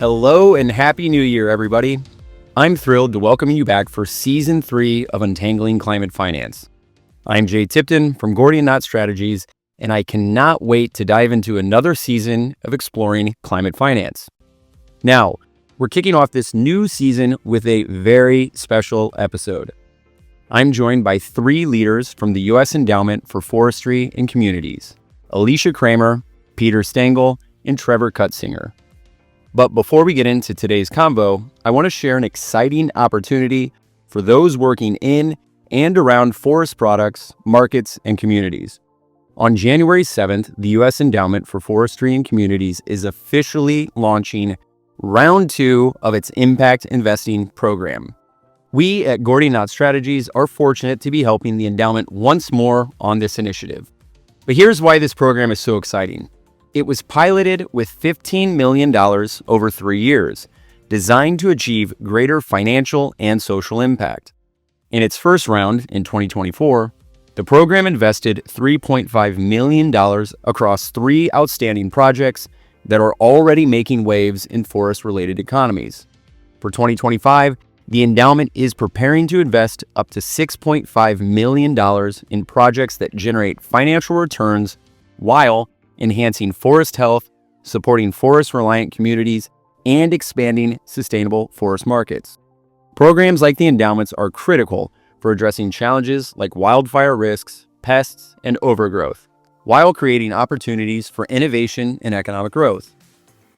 Hello and Happy New Year, everybody. I'm thrilled to welcome you back for Season 3 of Untangling Climate Finance. I'm Jay Tipton from Gordian Strategies, and I cannot wait to dive into another season of exploring climate finance. Now, we're kicking off this new season with a very special episode. I'm joined by 3 leaders from the U.S. Endowment for Forestry and Communities, Alicia Cramer, Peter Stangel, and Trevor Cutsinger. But before we get into today's convo, I want to share an exciting opportunity for those working in and around forest products, markets, and communities. On January 7th, the U.S. Endowment for Forestry and Communities is officially launching Round 2 of its Impact Investing program. We at Gordian Strategies are fortunate to be helping the endowment once more on this initiative. But here's why this program is so exciting. It was piloted with $15 million over 3 years, designed to achieve greater financial and social impact. In its first round, in 2024, the program invested $3.5 million across 3 outstanding projects that are already making waves in forest-related economies. For 2025, the endowment is preparing to invest up to $6.5 million in projects that generate financial returns while enhancing forest health, supporting forest-reliant communities, and expanding sustainable forest markets. Programs like the endowments are critical for addressing challenges like wildfire risks, pests, and overgrowth, while creating opportunities for innovation and economic growth.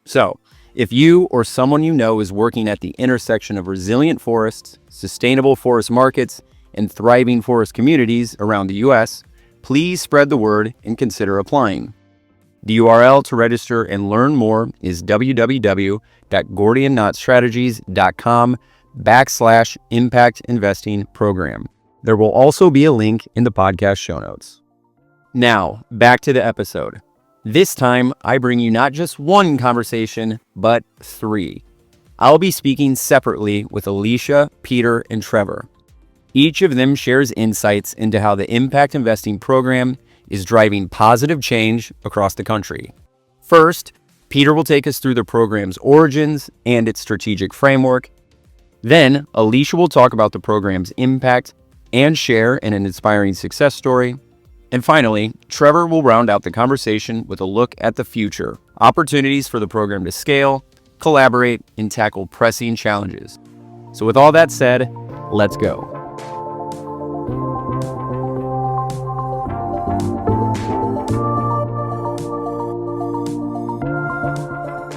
So, if you or someone you know is working at the intersection of resilient forests, sustainable forest markets, and thriving forest communities around the U.S., please spread the word and consider applying. The URL to register and learn more is www.gordianstrategies.com/impact investing program. There will also be a link in the podcast show notes. Now, back to the episode. This time, I bring you not just one conversation, but 3. I'll be speaking separately with Alicia, Peter, and Trevor. Each of them shares insights into how the impact investing program is driving positive change across the country. First, Peter will take us through the program's origins and its strategic framework. Then, Alicia will talk about the program's impact and share an inspiring success story. And finally, Trevor will round out the conversation with a look at the future, opportunities for the program to scale, collaborate, and tackle pressing challenges. So with all that said, let's go.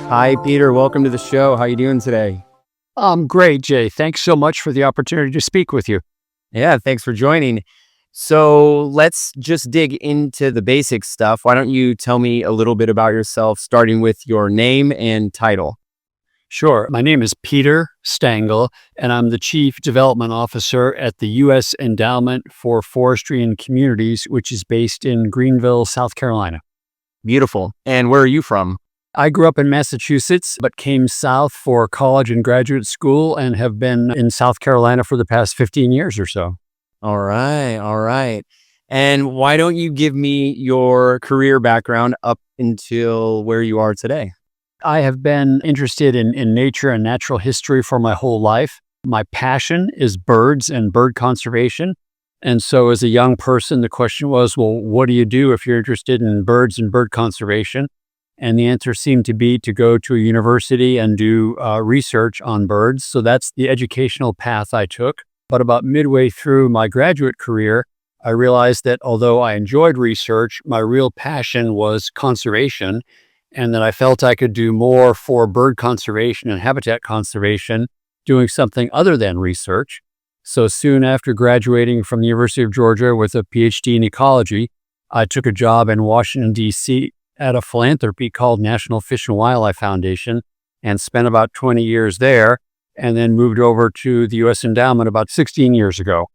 Hi, Peter. Welcome to the show. How are you doing today? I'm great, Jay. Thanks so much for the opportunity to speak with you. Yeah, thanks for joining. So let's just dig into the basic stuff. Why don't you tell me a little bit about yourself, starting with your name and title? Sure. My name is Peter Stangel, and I'm the Chief Development Officer at the U.S. Endowment for Forestry and Communities, which is based in Greenville, South Carolina. Beautiful. And where are you from? I grew up in Massachusetts, but came south for college and graduate school and have been in South Carolina for the past 15 years or so. All right. And why don't you give me your career background up until where you are today? I have been interested in nature and natural history for my whole life. My passion is birds and bird conservation. And so as a young person, the question was, well, what do you do if you're interested in birds and bird conservation? And the answer seemed to be to go to a university and do research on birds. So that's the educational path I took. But about midway through my graduate career, I realized that although I enjoyed research, my real passion was conservation, and that I felt I could do more for bird conservation and habitat conservation doing something other than research. So soon after graduating from the University of Georgia with a PhD in ecology, I took a job in Washington, D.C. at a philanthropy called National Fish and Wildlife Foundation and spent about 20 years there, and then moved over to the U.S. Endowment about 16 years ago.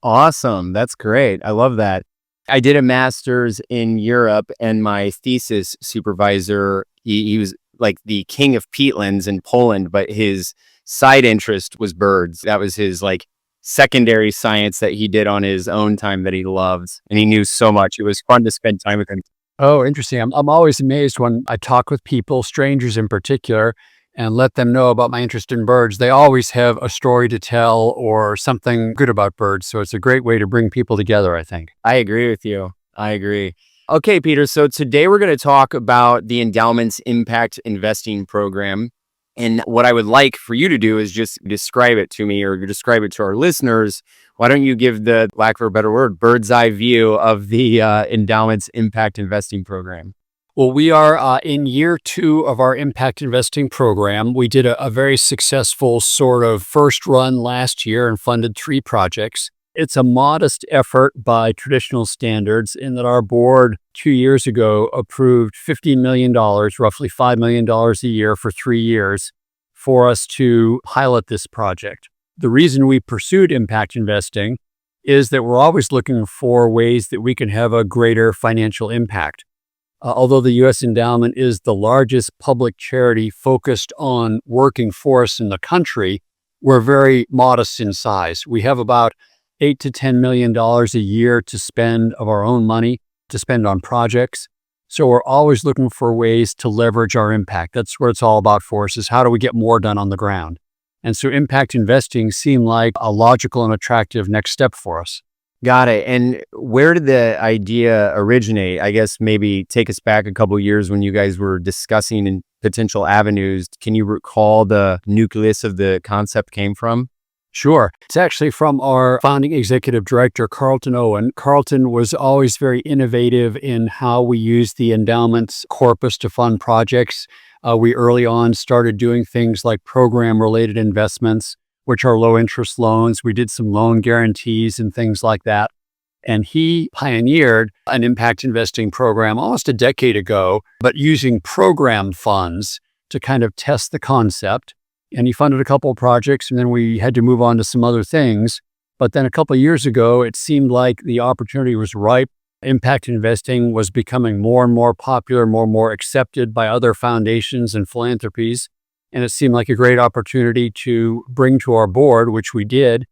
Awesome. That's great. I love that. I did a master's in Europe, and my thesis supervisor, he was like the king of peatlands in Poland, but his side interest was birds. That was his like secondary science that he did on his own time that he loved. And he knew so much. It was fun to spend time with him. Oh, interesting. I'm always amazed when I talk with people, strangers in particular, and let them know about my interest in birds, they always have a story to tell or something good about birds. So it's a great way to bring people together, I think. I agree with you. I agree. Okay, Peter. So today we're going to talk about the Endowment's impact investing program. And what I would like for you to do is just describe it to me or describe it to our listeners. Why don't you give the, lack of a better word, bird's eye view of the Endowment's impact investing program? Well, we are in year 2 of our impact investing program. We did a very successful sort of first run last year and funded 3 projects. It's a modest effort by traditional standards in that our board 2 years ago approved $50 million, roughly $5 million a year for 3 years, for us to pilot this project. The reason we pursued impact investing is that we're always looking for ways that we can have a greater financial impact. Although the U.S. Endowment is the largest public charity focused on working forests in the country, we're very modest in size. We have about $8 to $10 million a year to spend of our own money to spend on projects. So we're always looking for ways to leverage our impact. That's what it's all about for us, is how do we get more done on the ground? And so impact investing seemed like a logical and attractive next step for us. Got it. And where did the idea originate? I guess maybe take us back a couple of years when you guys were discussing potential avenues. Can you recall the nucleus of the concept came from? Sure. It's actually from our founding executive director, Carlton Owen. Carlton was always very innovative in how we use the endowment's corpus to fund projects. We early on started doing things like program-related investments, which are low-interest loans. We did some loan guarantees and things like that. And he pioneered an impact investing program almost a decade ago, but using program funds to kind of test the concept. And he funded a couple of projects, and then we had to move on to some other things. But then a couple of years ago, it seemed like the opportunity was ripe. Impact investing was becoming more and more popular, more and more accepted by other foundations and philanthropies. And it seemed like a great opportunity to bring to our board, which we did.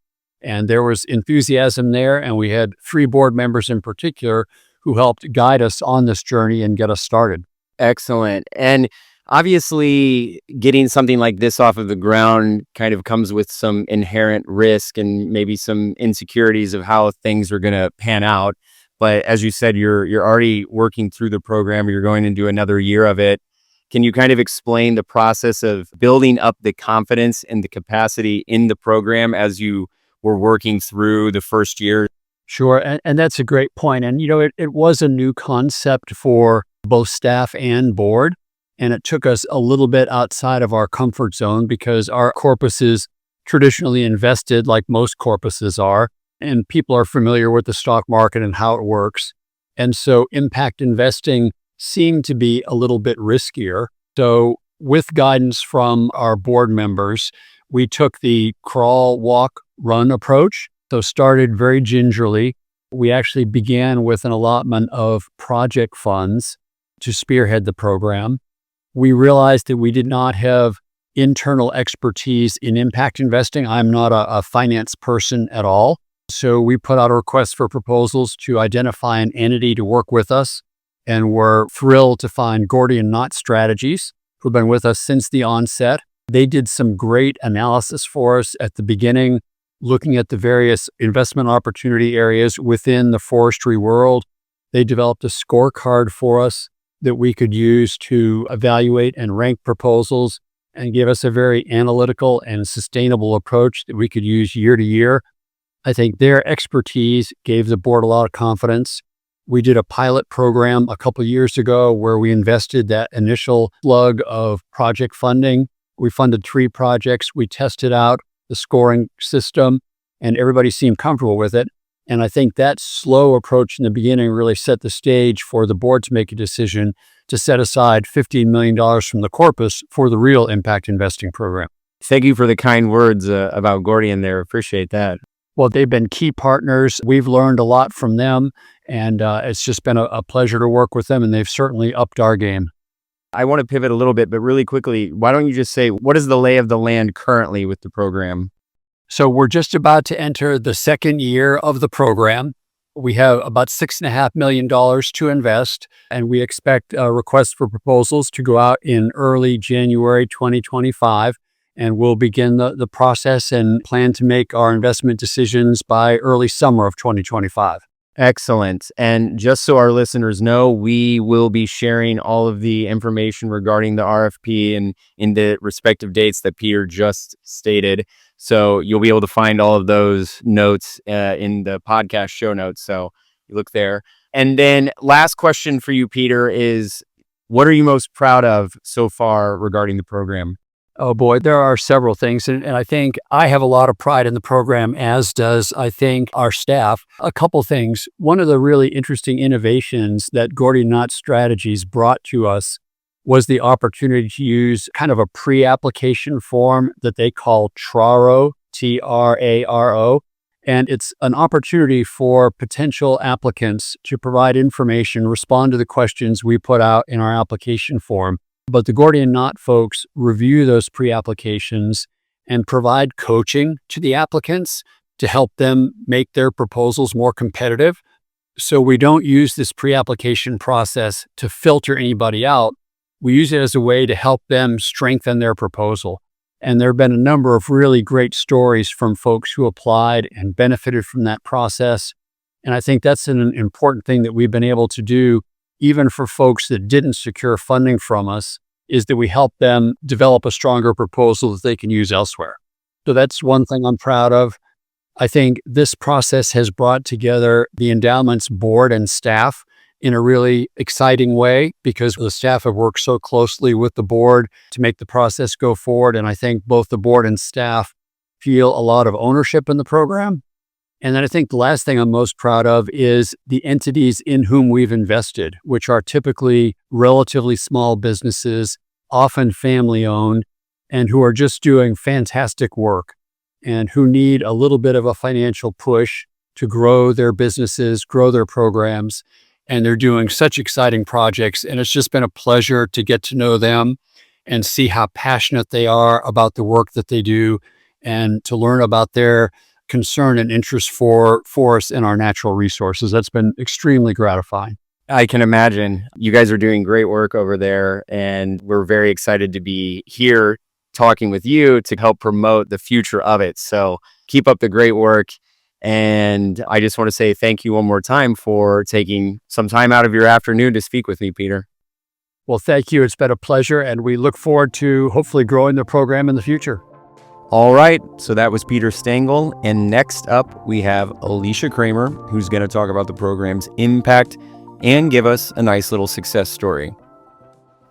And there was enthusiasm there. And we had 3 board members in particular who helped guide us on this journey and get us started. Excellent. And obviously, getting something like this off of the ground kind of comes with some inherent risk and maybe some insecurities of how things are going to pan out. But as you said, you're already working through the program. You're going into another year of it. Can you kind of explain the process of building up the confidence and the capacity in the program as you were working through the first year? Sure. And that's a great point. And, it was a new concept for both staff and board. And it took us a little bit outside of our comfort zone because our corpus is traditionally invested like most corpuses are. And people are familiar with the stock market and how it works. And so impact investing seemed to be a little bit riskier. So with guidance from our board members, we took the crawl, walk, run approach. So started very gingerly. We actually began with an allotment of project funds to spearhead the program. We realized that we did not have internal expertise in impact investing. I'm not a finance person at all. So we put out a request for proposals to identify an entity to work with us. And we're thrilled to find Gordian Strategies, who've been with us since the onset. They did some great analysis for us at the beginning, looking at the various investment opportunity areas within the forestry world. They developed a scorecard for us that we could use to evaluate and rank proposals and give us a very analytical and sustainable approach that we could use year to year. I think their expertise gave the board a lot of confidence. We did a pilot program a couple of years ago where we invested that initial slug of project funding. We funded 3 projects. We tested out the scoring system and everybody seemed comfortable with it. And I think that slow approach in the beginning really set the stage for the board to make a decision to set aside $15 million from the corpus for the real impact investing program. Thank you for the kind words about Gordian there. Appreciate that. Well, they've been key partners. We've learned a lot from them, and it's just been a pleasure to work with them, and they've certainly upped our game. I want to pivot a little bit, but really quickly, why don't you just say, what is the lay of the land currently with the program? So we're just about to enter the second year of the program. We have about $6.5 million to invest, and we expect requests for proposals to go out in early January 2025. And we'll begin the process and plan to make our investment decisions by early summer of 2025. Excellent. And just so our listeners know, we will be sharing all of the information regarding the RFP and in the respective dates that Peter just stated. So you'll be able to find all of those notes in the podcast show notes. So you look there. And then last question for you, Peter, is what are you most proud of so far regarding the program? Oh boy, there are several things. And I think I have a lot of pride in the program, as does, I think, our staff. A couple things. One of the really interesting innovations that Gordian Knot Strategies brought to us was the opportunity to use kind of a pre-application form that they call TRARO, Traro. And it's an opportunity for potential applicants to provide information, respond to the questions we put out in our application form. But the Gordian Knot folks review those pre-applications and provide coaching to the applicants to help them make their proposals more competitive. So we don't use this pre-application process to filter anybody out. We use it as a way to help them strengthen their proposal. And there have been a number of really great stories from folks who applied and benefited from that process. And I think that's an important thing that we've been able to do, even for folks that didn't secure funding from us, is that we help them develop a stronger proposal that they can use elsewhere. So that's one thing I'm proud of. I think this process has brought together the endowment's board and staff in a really exciting way, because the staff have worked so closely with the board to make the process go forward. And I think both the board and staff feel a lot of ownership in the program. And then I think the last thing I'm most proud of is the entities in whom we've invested, which are typically relatively small businesses, often family-owned, and who are just doing fantastic work and who need a little bit of a financial push to grow their businesses, grow their programs. And they're doing such exciting projects. And it's just been a pleasure to get to know them and see how passionate they are about the work that they do, and to learn about their concern and interest for forests and our natural resources. That's been extremely gratifying. I can imagine. You guys are doing great work over there, and we're very excited to be here talking with you to help promote the future of it. So keep up the great work. And I just want to say thank you one more time for taking some time out of your afternoon to speak with me, Peter. Well, thank you. It's been a pleasure, and we look forward to hopefully growing the program in the future. All right, so that was Peter Stangel, and next up we have Alicia Cramer, who's going to talk about the program's impact and give us a nice little success story.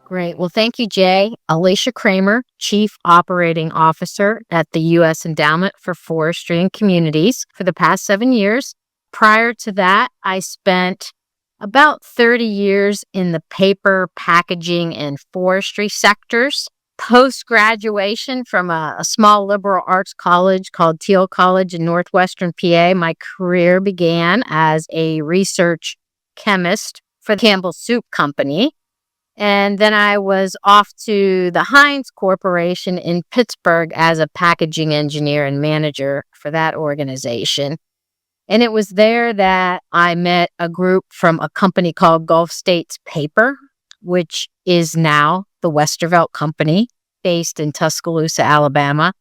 Great. Well, thank you, Jay. Alicia Cramer, Chief Operating Officer at the U.S. Endowment for Forestry and Communities for the past 7 years. Prior to that, I spent about 30 years in the paper, packaging, and forestry sectors. Post-graduation from a small liberal arts college called Teal College in northwestern PA, my career began as a research chemist for the Campbell Soup Company. And then I was off to the Heinz Corporation in Pittsburgh as a packaging engineer and manager for that organization. And it was there that I met a group from a company called Gulf States Paper, which is now the Westervelt Company, based in Tuscaloosa, Alabama.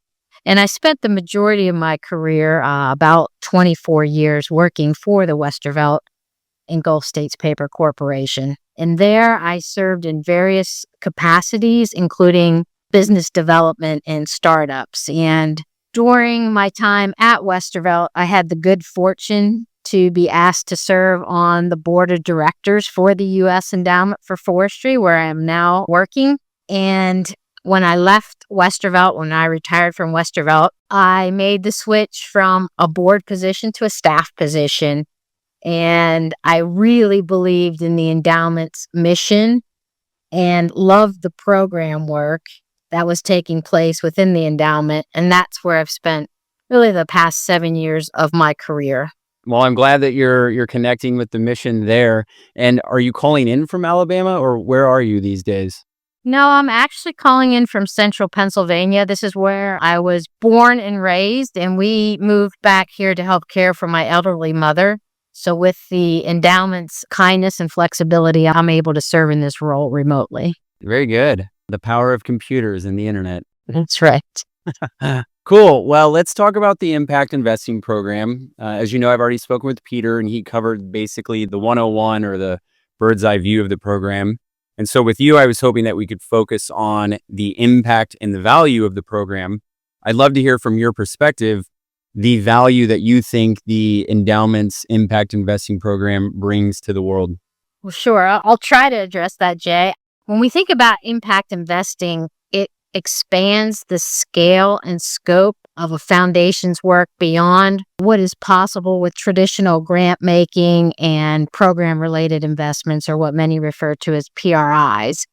And I spent the majority of my career, about 24 years, working for the Westervelt and Gulf States Paper Corporation. And there I served in various capacities, including business development and startups. And during my time at Westervelt, I had the good fortune to be asked to serve on the board of directors for the U.S. Endowment for Forestry, where I am now working. And when I left Westervelt, when I retired from Westervelt, I made the switch from a board position to a staff position. And I really believed in the endowment's mission and loved the program work that was taking place within the endowment. And that's where I've spent really the past 7 years of my career. Well, I'm glad that you're connecting with the mission there. And are you calling in from Alabama, or where are you these days? No, I'm actually calling in from central Pennsylvania. This is where I was born and raised, and we moved back here to help care for my elderly mother. So with the endowment's kindness and flexibility, I'm able to serve in this role remotely. Very good. The power of computers and the internet. That's right. Cool. Well, let's talk about the impact investing program. As you know, I've already spoken with Peter, and he covered basically the 101 or the bird's eye view of the program. And so with you, I was hoping that we could focus on the impact and the value of the program. I'd love to hear from your perspective the value that you think the endowment's impact investing program brings to the world. Well, sure. I'll try to address that, Jay. When we think about impact investing, it expands the scale and scope of a foundation's work beyond what is possible with traditional grant making and program related investments, or what many refer to as PRIs.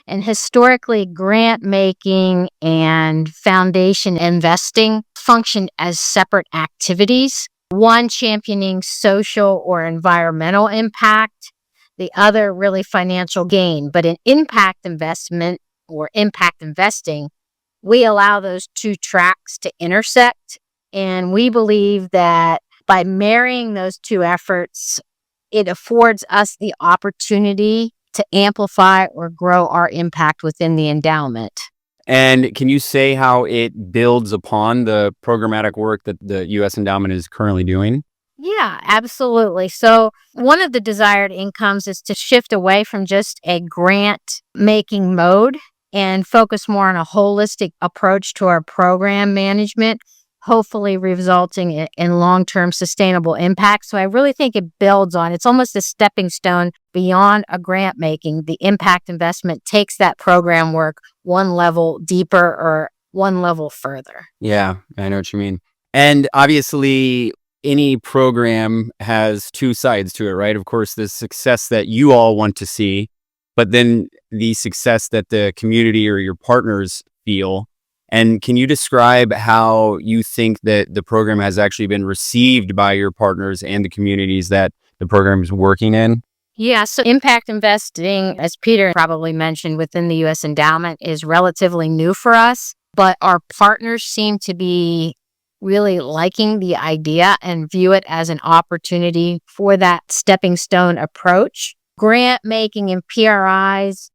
And historically, grant making and foundation investing function as separate activities, one championing social or environmental impact, the other really financial gain. But in impact investment or impact investing, we allow those two tracks to intersect. And we believe that by marrying those two efforts, it affords us the opportunity to amplify or grow our impact within the endowment. And can you say how it builds upon the programmatic work that the U.S. Endowment is currently doing? Yeah, absolutely. So one of the desired incomes is to shift away from just a grant making mode and focus more on a holistic approach to our program management, hopefully resulting in long-term sustainable impact. So I really think it builds on, it's almost a stepping stone beyond a grant making. The impact investment takes that program work one level deeper or one level further. Yeah, I know what you mean. And obviously, any program has two sides to it, right? Of course, the success that you all want to see, but then the success that the community or your partners feel. And can you describe how you think that the program has actually been received by your partners and the communities that the program is working in? Yeah, so impact investing, as Peter probably mentioned, within the U.S. Endowment is relatively new for us, but our partners seem to be really liking the idea and view it as an opportunity for that stepping stone approach. Grant making and PRIs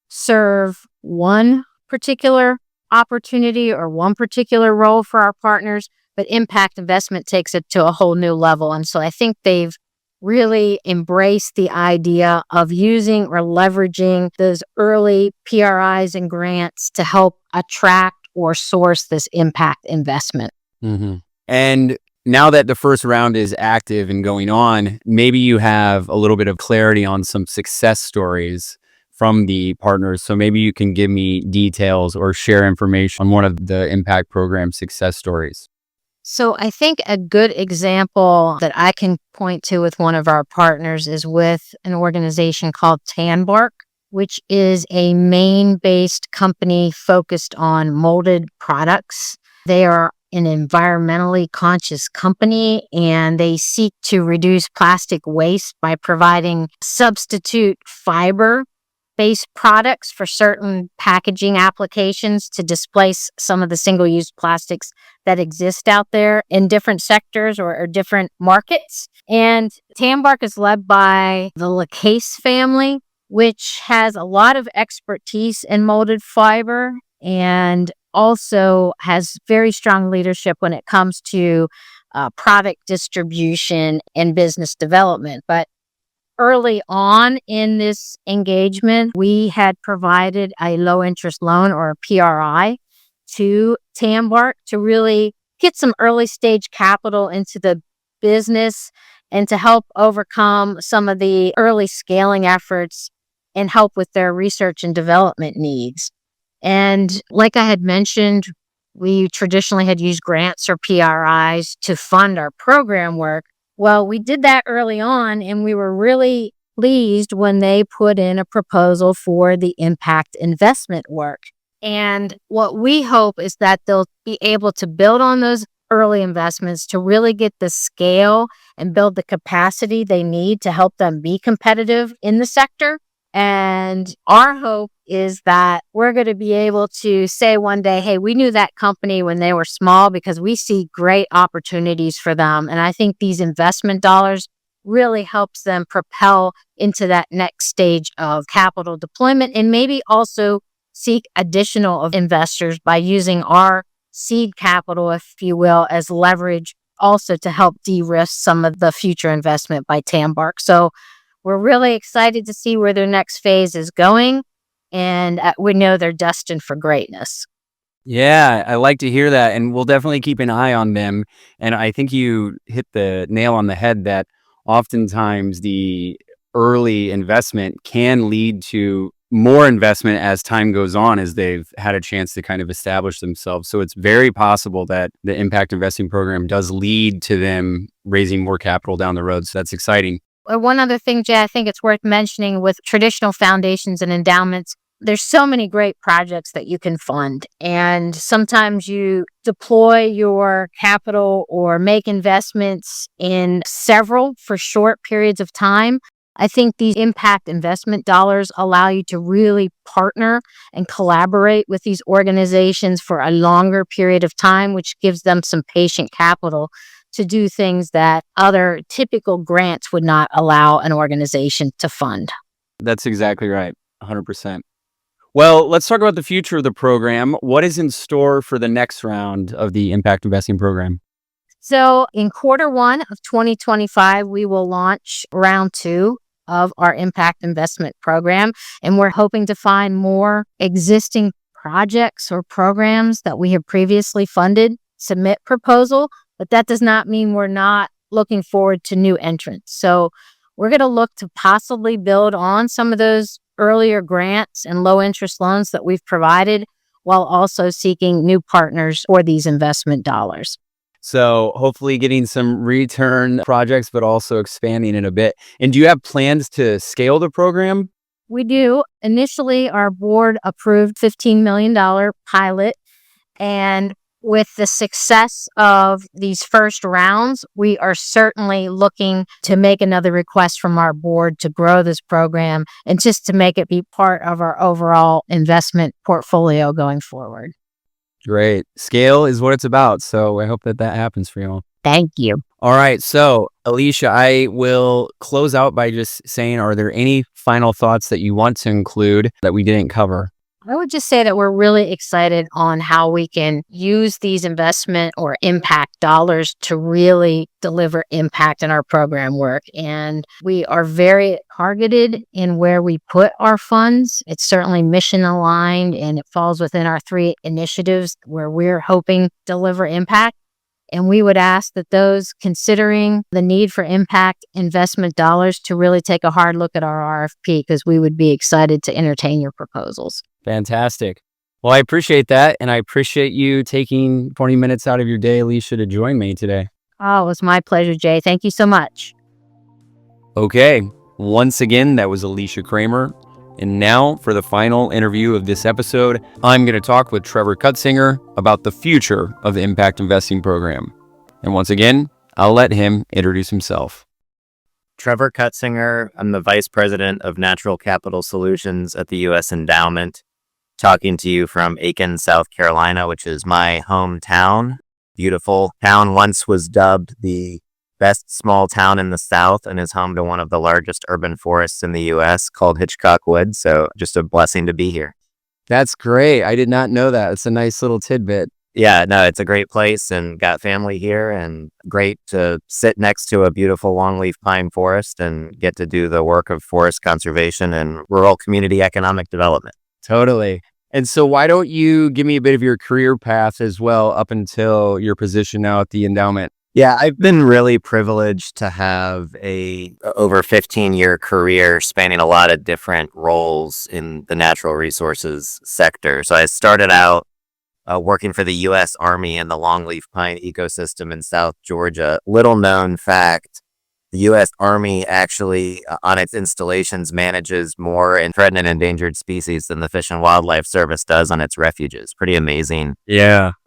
serve one particular opportunity or one particular role for our partners, but impact investment takes it to a whole new level. And so I think they've really embraced the idea of using or leveraging those early PRIs and grants to help attract or source this impact investment. Mm-hmm. And now that the first round is active and going on, maybe you have a little bit of clarity on some success stories from the partners. So maybe you can give me details or share information on one of the impact program success stories. So I think a good example that I can point to with one of our partners is with an organization called Tanbark, which is a Maine-based company focused on molded products. They are an environmentally conscious company, and they seek to reduce plastic waste by providing substitute fiber-based products for certain packaging applications to displace some of the single-use plastics that exist out there in different sectors or different markets. And Tanbark is led by the LaCase family, which has a lot of expertise in molded fiber and also has very strong leadership when it comes to product distribution and business development. But early on in this engagement, we had provided a low interest loan or a PRI to Tanbark to really get some early stage capital into the business and to help overcome some of the early scaling efforts and help with their research and development needs. And like I had mentioned, we traditionally had used grants or PRIs to fund our program work. Well, we did that early on, and we were really pleased when they put in a proposal for the impact investment work. And what we hope is that they'll be able to build on those early investments to really get the scale and build the capacity they need to help them be competitive in the sector. And our hope is that we're going to be able to say one day, hey, we knew that company when they were small because we see great opportunities for them. And I think these investment dollars really helps them propel into that next stage of capital deployment, and maybe also seek additional of investors by using our seed capital, if you will, as leverage also to help de-risk some of the future investment by Tanbark. So we're really excited to see where their next phase is going, and we know they're destined for greatness. Yeah, I like to hear that. And we'll definitely keep an eye on them. And I think you hit the nail on the head that oftentimes the early investment can lead to more investment as time goes on, as they've had a chance to kind of establish themselves. So it's very possible that the impact investing program does lead to them raising more capital down the road. So that's exciting. One other thing, Jay, I think it's worth mentioning with traditional foundations and endowments, there's so many great projects that you can fund. And sometimes you deploy your capital or make investments in several for short periods of time. I think these impact investment dollars allow you to really partner and collaborate with these organizations for a longer period of time, which gives them some patient capital to do things that other typical grants would not allow an organization to fund. That's exactly right. 100%. Well, let's talk about the future of the program. What is in store for the next round of the impact investing program? So in Q1 of 2025, we will launch round 2 of our impact investment program. And we're hoping to find more existing projects or programs that we have previously funded, submit proposal, but that does not mean we're not looking forward to new entrants. So we're going to look to possibly build on some of those earlier grants and low interest loans that we've provided, while also seeking new partners for these investment dollars. So hopefully getting some return projects, but also expanding it a bit. And do you have plans to scale the program? We do. Initially, our board approved $15 million pilot, and with the success of these first rounds, we are certainly looking to make another request from our board to grow this program and just to make it be part of our overall investment portfolio going forward. Great. Scale is what it's about. So I hope that happens for you all. Thank you. All right. So, Alicia, I will close out by just saying, are there any final thoughts that you want to include that we didn't cover? I would just say that we're really excited on how we can use these investment or impact dollars to really deliver impact in our program work. And we are very targeted in where we put our funds. It's certainly mission aligned, and it falls within our 3 initiatives where we're hoping to deliver impact. And we would ask that those considering the need for impact investment dollars to really take a hard look at our RFP, because we would be excited to entertain your proposals. Fantastic. Well, I appreciate that. And I appreciate you taking 20 minutes out of your day, Alicia, to join me today. Oh, it was my pleasure, Jay. Thank you so much. Okay. Once again, that was Alicia Cramer. And now for the final interview of this episode, I'm going to talk with Trevor Cutsinger about the future of the impact investing program. And once again, I'll let him introduce himself. Trevor Cutsinger. I'm the Vice President of Natural Capital Solutions at the U.S. Endowment, talking to you from Aiken, South Carolina, which is my hometown. Beautiful town, once was dubbed the best small town in the South and is home to one of the largest urban forests in the U.S. called Hitchcock Woods. So just a blessing to be here. That's great. I did not know that. It's a nice little tidbit. Yeah, no, it's a great place and got family here, and great to sit next to a beautiful longleaf pine forest and get to do the work of forest conservation and rural community economic development. Totally. And so why don't you give me a bit of your career path as well up until your position now at the endowment? Yeah, I've been really privileged to have a over 15-year career spanning a lot of different roles in the natural resources sector. So I started out working for the U.S. Army in the longleaf pine ecosystem in South Georgia. Little known fact, the U.S. Army actually, on its installations, manages more threatened and endangered species than the Fish and Wildlife Service does on its refuges. Pretty amazing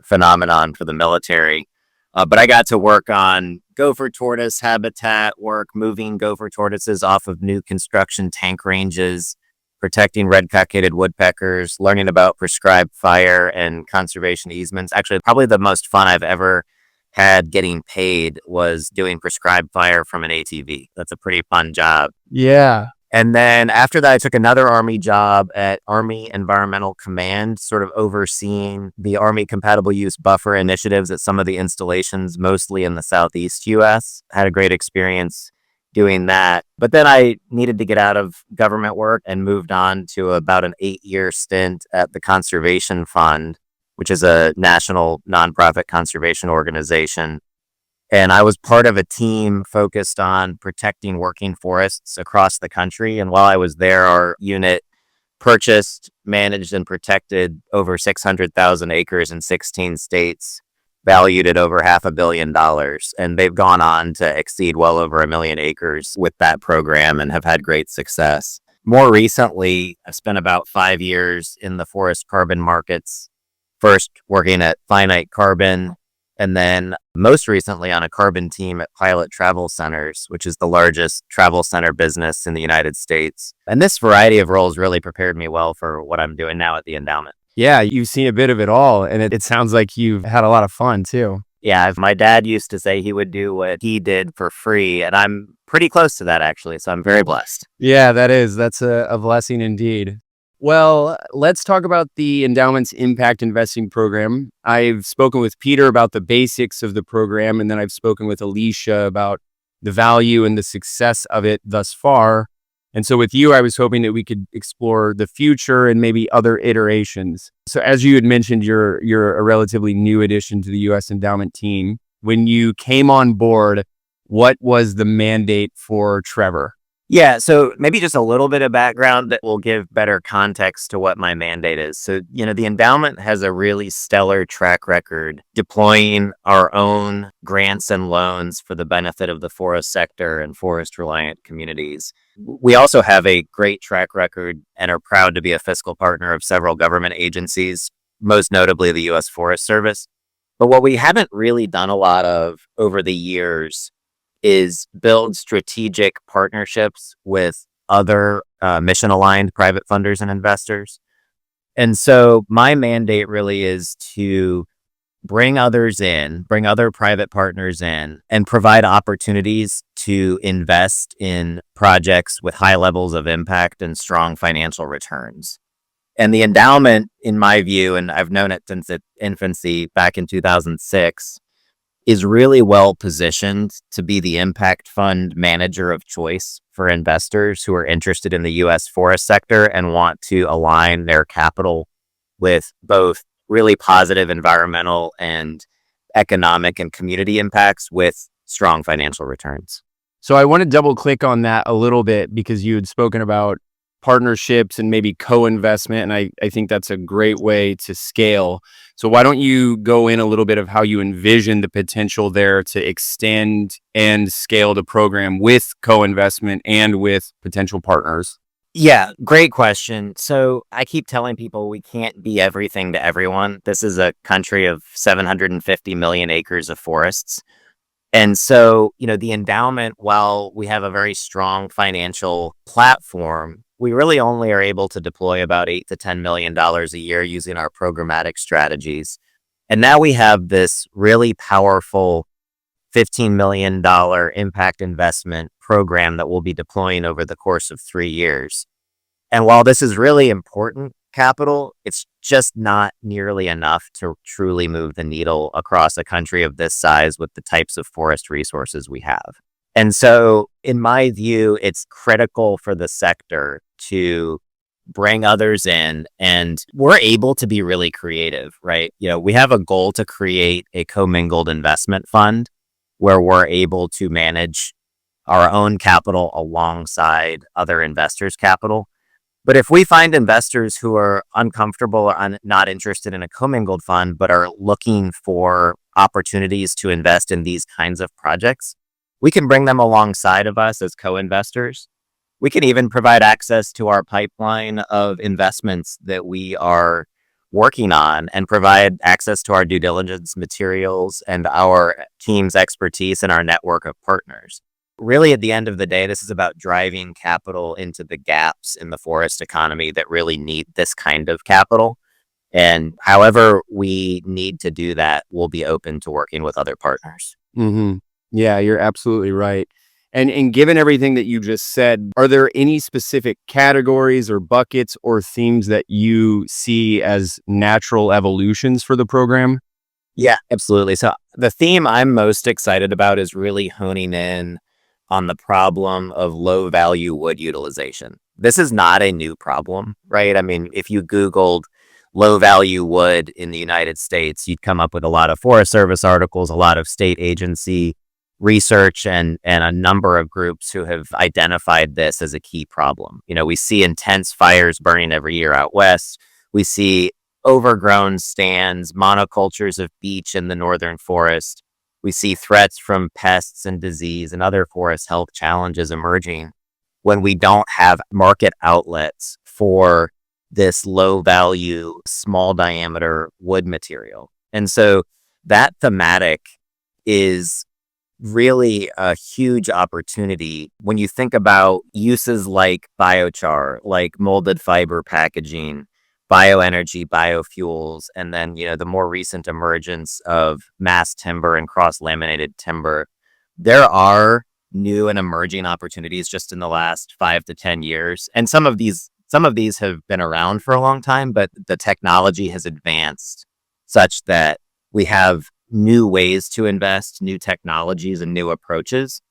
phenomenon for the military. But I got to work on gopher tortoise habitat work, moving gopher tortoises off of new construction tank ranges, protecting red-cockaded woodpeckers, learning about prescribed fire and conservation easements. Actually, probably the most fun I've ever had getting paid was doing prescribed fire from an ATV. That's a pretty fun job. Yeah. And then after that, I took another Army job at Army Environmental Command, sort of overseeing the Army compatible use buffer initiatives at some of the installations, mostly in the Southeast US. Had a great experience doing that. But then I needed to get out of government work and moved on to about an 8-year stint at the Conservation Fund, which is a national nonprofit conservation organization. And I was part of a team focused on protecting working forests across the country. And while I was there, our unit purchased, managed, and protected over 600,000 acres in 16 states, valued at over $500 million. And they've gone on to exceed well over 1 million acres with that program and have had great success. More recently, I spent about 5 years in the forest carbon markets, first working at Finite Carbon, and then most recently on a carbon team at Pilot Travel Centers, which is the largest travel center business in the United States. And this variety of roles really prepared me well for what I'm doing now at the Endowment. Yeah, you've seen a bit of it all, and it sounds like you've had a lot of fun too. Yeah, my dad used to say he would do what he did for free, and I'm pretty close to that actually, so I'm very blessed. Yeah, that's a blessing indeed. Well, let's talk about the Endowment's impact investing program. I've spoken with Peter about the basics of the program, and then I've spoken with Alicia about the value and the success of it thus far. And so with you, I was hoping that we could explore the future and maybe other iterations. So as you had mentioned, you're a relatively new addition to the U.S. Endowment team. When you came on board, what was the mandate for Trevor? Yeah, so maybe just a little bit of background that will give better context to what my mandate is. So, the endowment has a really stellar track record deploying our own grants and loans for the benefit of the forest sector and forest reliant communities. We also have a great track record and are proud to be a fiscal partner of several government agencies, most notably the U.S. Forest Service. But what we haven't really done a lot of over the years is build strategic partnerships with other mission-aligned private funders and investors. And so my mandate really is to bring others in, bring other private partners in, and provide opportunities to invest in projects with high levels of impact and strong financial returns. And the endowment, in my view, and I've known it since its infancy back in 2006, is really well positioned to be the impact fund manager of choice for investors who are interested in the U.S. forest sector and want to align their capital with both really positive environmental and economic and community impacts with strong financial returns. So I want to double click on that a little bit because you had spoken about partnerships and maybe co-investment. And I think that's a great way to scale. So why don't you go in a little bit of how you envision the potential there to extend and scale the program with co-investment and with potential partners? Yeah, great question. So I keep telling people we can't be everything to everyone. This is a country of 750 million acres of forests. And so, the endowment, while we have a very strong financial platform, we really only are able to deploy about $8 to $10 million a year using our programmatic strategies. And now we have this really powerful $15 million impact investment program that we'll be deploying over the course of 3 years. And while this is really important capital, it's just not nearly enough to truly move the needle across a country of this size with the types of forest resources we have. And so, in my view, it's critical for the sector to bring others in, and we're able to be really creative, right? We have a goal to create a commingled investment fund where we're able to manage our own capital alongside other investors' capital. But if we find investors who are uncomfortable or not interested in a commingled fund, but are looking for opportunities to invest in these kinds of projects, we can bring them alongside of us as co-investors. We can even provide access to our pipeline of investments that we are working on and provide access to our due diligence materials and our team's expertise and our network of partners. Really, at the end of the day, this is about driving capital into the gaps in the forest economy that really need this kind of capital. And however we need to do that, we'll be open to working with other partners. Mm-hmm. Yeah, you're absolutely right. And given everything that you just said, are there any specific categories or buckets or themes that you see as natural evolutions for the program? Yeah, absolutely. So the theme I'm most excited about is really honing in on the problem of low value wood utilization. This is not a new problem, right? I mean, if you Googled low value wood in the United States, you'd come up with a lot of Forest Service articles, a lot of state agency research, and a number of groups who have identified this as a key problem. You know, we see intense fires burning every year out west. We see overgrown stands, monocultures of beech in the northern forest. We see threats from pests and disease and other forest health challenges emerging when we don't have market outlets for this low value, small diameter wood material. And so that thematic is really a huge opportunity when you think about uses like biochar, like molded fiber packaging, bioenergy, biofuels, and then, the more recent emergence of mass timber and cross-laminated timber. There are new and emerging opportunities just in the last 5 to 10 years. And some of these have been around for a long time, but the technology has advanced such that we have new ways to invest, new technologies, and new approaches.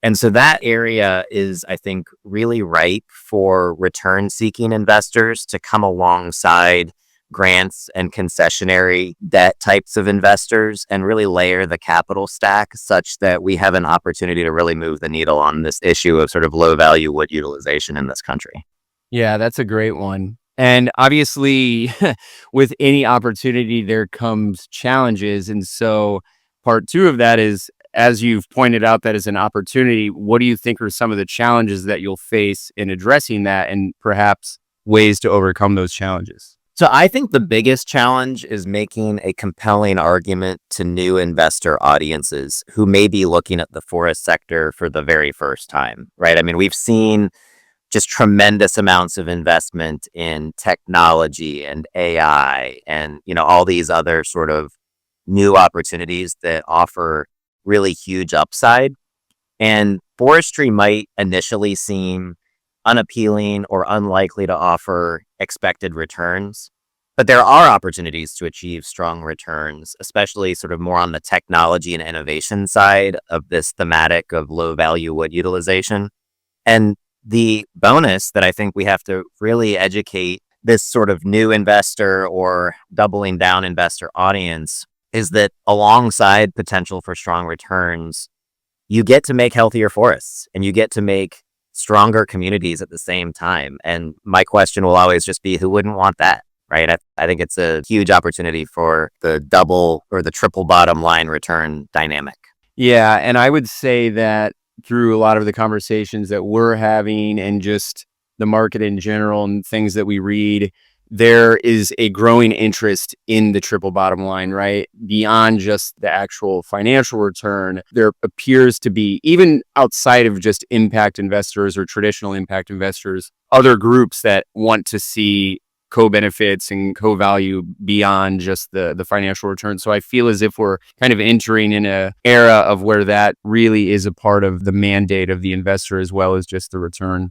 And so that area is, I think, really ripe for return-seeking investors to come alongside grants and concessionary debt types of investors and really layer the capital stack such that we have an opportunity to really move the needle on this issue of sort of low-value wood utilization in this country. Yeah, that's a great one. And obviously, with any opportunity, there comes challenges. And so, part two of that is, as you've pointed out, that is an opportunity. What do you think are some of the challenges that you'll face in addressing that and perhaps ways to overcome those challenges? So I think the biggest challenge is making a compelling argument to new investor audiences who may be looking at the forest sector for the very first time, right? I mean, we've seen just tremendous amounts of investment in technology and AI and, all these other sort of new opportunities that offer really huge upside. And forestry might initially seem unappealing or unlikely to offer expected returns. But there are opportunities to achieve strong returns, especially sort of more on the technology and innovation side of this thematic of low value wood utilization. And the bonus that I think we have to really educate this sort of new investor or doubling down investor audience is that alongside potential for strong returns, you get to make healthier forests and you get to make stronger communities at the same time. And my question will always just be, who wouldn't want that, right? I think it's a huge opportunity for the double or the triple bottom line return dynamic. Yeah, and I would say that through a lot of the conversations that we're having and just the market in general and things that we read, there is a growing interest in the triple bottom line, right? Beyond just the actual financial return, there appears to be, even outside of just impact investors or traditional impact investors, other groups that want to see co-benefits and co-value beyond just the financial return. So I feel as if we're kind of entering in an era of where that really is a part of the mandate of the investor as well as just the return.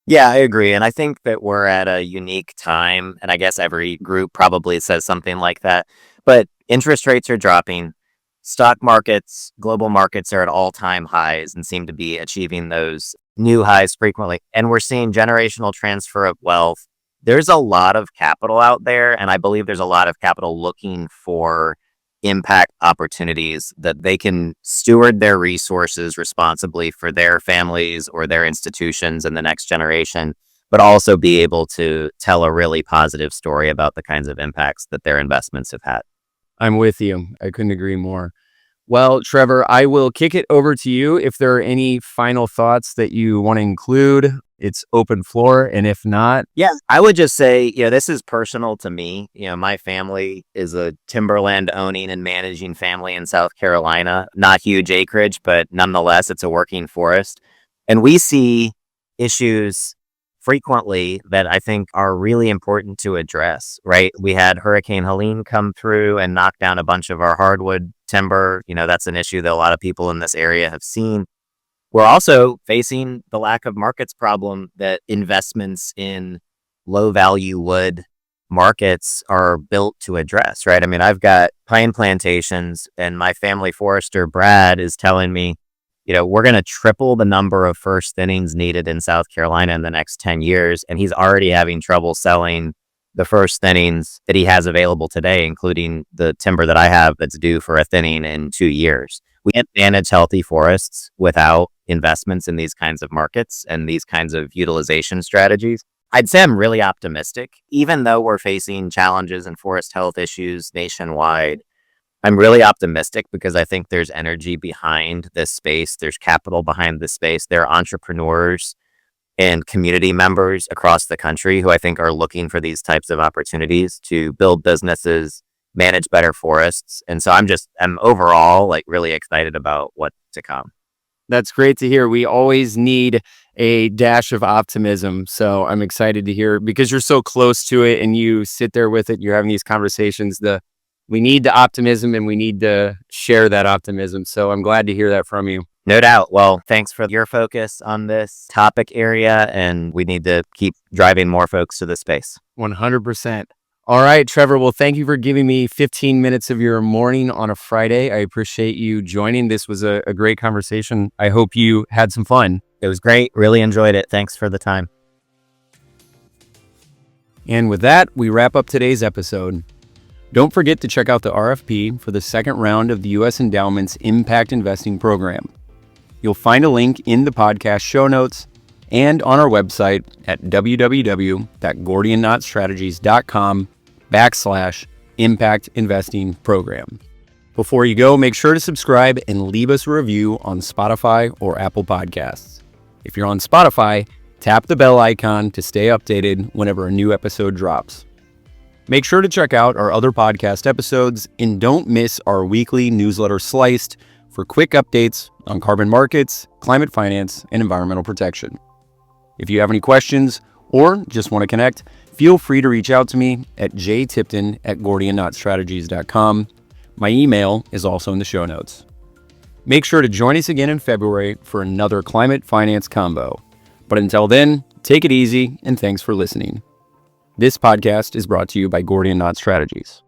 Yeah, I agree. And I think that we're at a unique time. And I guess every group probably says something like that. But interest rates are dropping. Stock markets, global markets are at all-time highs and seem to be achieving those new highs frequently. And we're seeing generational transfer of wealth. There's a lot of capital out there, and I believe there's a lot of capital looking for impact opportunities that they can steward their resources responsibly for their families or their institutions and the next generation, but also be able to tell a really positive story about the kinds of impacts that their investments have had. I'm with you. I couldn't agree more. Well, Trevor, I will kick it over to you. If there are any final thoughts that you want to include, it's open floor. And if not, Yeah, I would just say, this is personal to me. My family is a timberland owning and managing family in South Carolina, not huge acreage, but nonetheless, it's a working forest. And we see issues frequently that I think are really important to address, right? We had Hurricane Helene come through and knock down a bunch of our hardwood timber. That's an issue that a lot of people in this area have seen. We're also facing the lack of markets problem that investments in low value wood markets are built to address, right? I mean, I've got pine plantations and my family forester, Brad, is telling me, we're going to triple the number of first thinnings needed in South Carolina in the next 10 years. And he's already having trouble selling the first thinnings that he has available today, including the timber that I have that's due for a thinning in 2 years. We can't manage healthy forests without investments in these kinds of markets and these kinds of utilization strategies. I'd say I'm really optimistic, even though we're facing challenges and forest health issues nationwide. I'm really optimistic because I think there's energy behind this space. There's capital behind this space. There are entrepreneurs and community members across the country who I think are looking for these types of opportunities to build businesses, manage better forests. And so I'm overall really excited about what's to come. That's great to hear. We always need a dash of optimism. So I'm excited to hear, because you're so close to it and you sit there with it, you're having these conversations. We need the optimism and we need to share that optimism. So I'm glad to hear that from you. No doubt. Well, thanks for your focus on this topic area, and we need to keep driving more folks to the space. 100%. All right, Trevor. Well, thank you for giving me 15 minutes of your morning on a Friday. I appreciate you joining. This was a great conversation. I hope you had some fun. It was great. Really enjoyed it. Thanks for the time. And with that, we wrap up today's episode. Don't forget to check out the RFP for the second round of the U.S. Endowment's Impact Investing Program. You'll find a link in the podcast show notes and on our website at www.gordiannotstrategies.com/Impact Investing Program. Before you go, make sure to subscribe and leave us a review on Spotify or Apple Podcasts. If you're on Spotify, tap the bell icon to stay updated whenever a new episode drops. Make sure to check out our other podcast episodes and don't miss our weekly newsletter Sliced for quick updates on carbon markets, climate finance, and environmental protection. If you have any questions or just want to connect, feel free to reach out to me at jtipton@gordiannotstrategies.com. My email is also in the show notes. Make sure to join us again in February for another climate finance combo. But until then, take it easy and thanks for listening. This podcast is brought to you by Gordian Knot Strategies.